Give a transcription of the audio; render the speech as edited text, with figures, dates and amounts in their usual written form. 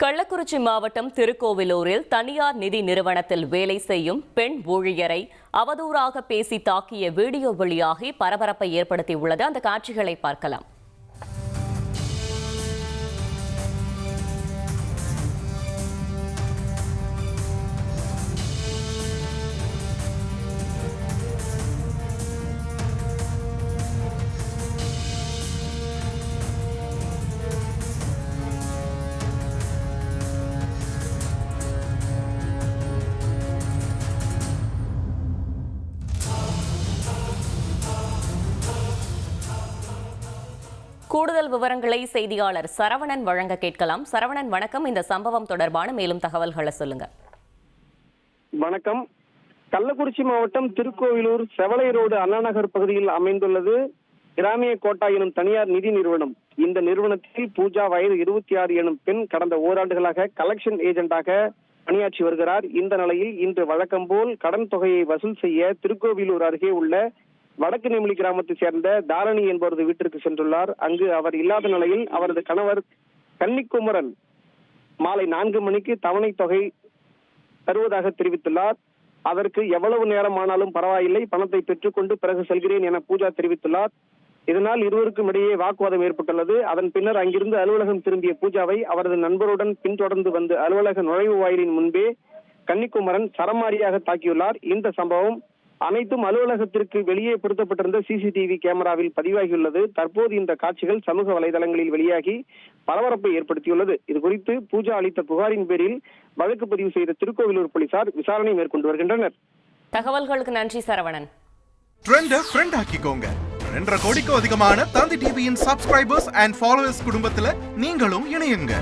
கள்ளக்குறிச்சி மாவட்டம் திருக்கோவிலூரில் தனியார் நிதி நிறுவனத்தில் வேலை செய்யும் பெண் ஊழியரை அவதூறாக பேசி தாக்கிய வீடியோ வெளியாகி பரபரப்பை ஏற்படுத்தியுள்ளது. அந்த காட்சிகளை பார்க்கலாம். கூடுதல் விவரங்களை செய்தியாளர் சரவணன் வழங்க கேட்கலாம். சரவணன், வணக்கம். இந்த சம்பவம் தொடர்பான மேலும் தகவல்களை சொல்லுங்க. வணக்கம். கள்ளக்குறிச்சி மாவட்டம் திருக்கோவிலூர் செவலை ரோடு அண்ணாநகர் பகுதியில் அமைந்துள்ளது கிராமிய கோட்டா எனும் தனியார் நிதி நிறுவனம். இந்த நிறுவனத்தில் பூஜா வயது 26 எனும் பெண் கடந்த ஓராண்டுகளாக கலெக்ஷன் ஏஜென்டாக பணியாற்றி வருகிறார். இந்த நிலையில் இன்று வழக்கம் போல் கடன் தொகையை வசூல் செய்ய திருக்கோவிலூர் அருகே உள்ள வடக்கு நெமிலி கிராமத்தை சேர்ந்த தாரணி என்பவரது வீட்டிற்கு சென்றுள்ளார். அங்கு அவர் இல்லாத நிலையில் அவரது கணவர் கன்னிக்குமரன் மாலை 4 மணிக்கு தவணை தொகை தருவதாக தெரிவித்துள்ளார். அதற்கு எவ்வளவு நேரம் ஆனாலும் பரவாயில்லை, பணத்தை பெற்றுக்கொண்டு பிறகு செல்கிறேன் என பூஜா தெரிவித்துள்ளார். இதனால் இருவருக்கும் இடையே வாக்குவாதம் ஏற்பட்டுள்ளது. அதன் பின்னர் அங்கிருந்து அலுவலகம் திரும்பிய பூஜாவை அவரது நண்பருடன் பின்தொடர்ந்து வந்து அலுவலக நுழைவு வாயிலின் முன்பே கன்னிக்குமரன் சரமாரியாக தாக்கியுள்ளார். இந்த சம்பவம் அனைத்தும் அலுவலகத்திற்கு வெளியே பொருத்தப்பட்டிருந்த சிசிடிவி கேமராவில் பதிவாகியுள்ளது. தற்போது இந்த காட்சிகள் சமூக வலைதளங்களில் வெளியாகி பரபரப்பை ஏற்படுத்தியுள்ளது. இதுகுறித்து பூஜா அளித்த புகாரின் பேரில் வழக்கு பதிவு செய்த திருக்கோவிலூர் போலீசார் விசாரணை மேற்கொண்டு வருகின்றனர். தகவல்களுக்கு நன்றி சரவணன். ஆக்கிக்கோங்க. 2.5 கோடிக்கும் அதிகமான தந்தி டிவியின் சப்ஸ்கிரைபர்ஸ் அண்ட் ஃபாலோவர்ஸ் குடும்பத்துல நீங்களும் இணையுங்க.